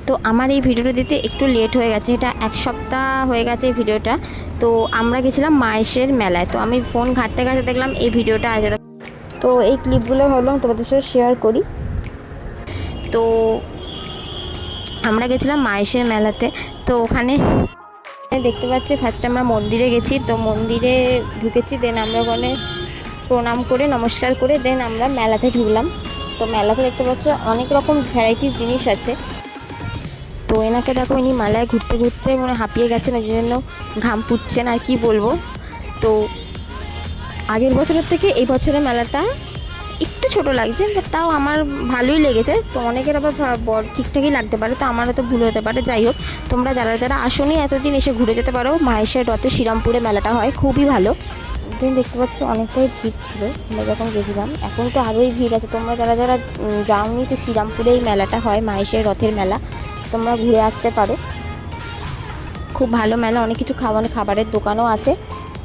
তো আমার এই ভিডিওটা দিতে একটু লেট হয়ে গেছে, এটা 1 সপ্তাহ হয়ে গেছে এই ভিডিওটা। তো আমরা গেছিলাম মায়েশের মেলায়, তো আমি ফোন ঘাঁটতে ঘাঁটতে দেখলাম এই ভিডিওটা আছে, তো এই ক্লিপগুলো ভাবলাম তোমাদের সাথে শেয়ার করি। তো আমরা গেছিলাম মায়েশের মেলাতে। তো ওখানে দেখতে পাচ্ছি ফার্স্টে আমরা মন্দিরে গেছি, তো মন্দিরে ঢুকেছি, দেন আমরা ওখানে প্রণাম করে নমস্কার করে দেন আমরা মেলাতে ঢুকলাম। তো মেলাতে দেখতে পাচ্ছ অনেক রকম ভ্যারাইটিস জিনিস আছে। তো এনাকে দেখো, ইনি মেলায় ঘুরতে ঘুরতে মানে হাঁপিয়ে গেছেন, ওই জন্য ঘাম পুচ্ছেন আর কি বলবো। তো আগের বছরের থেকে এই বছরের মেলাটা একটু ছোট লাগছে, বাট তাও আমার ভালোই লেগেছে। তো অনেকের আবার ঠিকঠাকই লাগতে পারে, তো আমারও তো ভুল হতে পারে। যাই হোক, তোমরা যারা যারা আসোনি এতদিন এসে ঘুরে যেতে পারো। মাহেশের রথে শ্রীরামপুরে মেলাটা হয়, খুবই ভালো। দিন দেখতে পাচ্ছ অনেকটাই ভিড় ছিল আমরা যখন গেছিলাম, এখন তো আরোই ভিড় আছে। তোমরা যারা যারা যাওনি, তো শ্রীরামপুরে এই মেলাটা হয়, মাহেশের রথের মেলা, তোমরা ঘুরে আসতে পারো। খুব ভালো মেলা, অনেক কিছু খাবারের দোকানও আছে।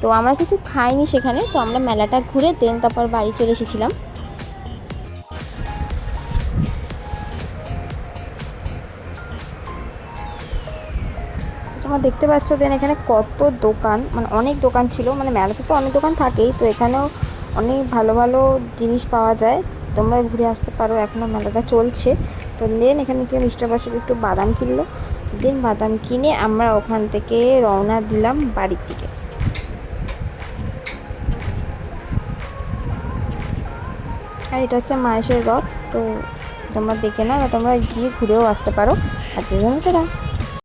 তো আমরা কিছু খাইনি সেখানে, তো আমরা মেলাটা ঘুরে দেন তারপর বাড়ি চলে এসেছিলাম। তোমরা দেখতে পাচ্ছ দেন এখানে কত দোকান, মানে অনেক দোকান ছিল, মানে মেলাতে তো অনেক দোকান থাকেই, তো এখানেও অনেক ভালো ভালো জিনিস পাওয়া যায়। তোমরা ঘুরে আসতে পারো, এখনও মেলাটা চলছে। তো দেন এখানে গিয়ে মিস্টার বাসের একটু বাদাম কিনলো, দেন বাদাম কিনে আমরা ওখান থেকে রওনা দিলাম বাড়ির দিকে। আর এটা হচ্ছে মাহেশের রথ, তো তোমরা দেখে নাও, তোমরা গিয়ে ঘুরেও আসতে পারো। আজকের জন্য টাটা।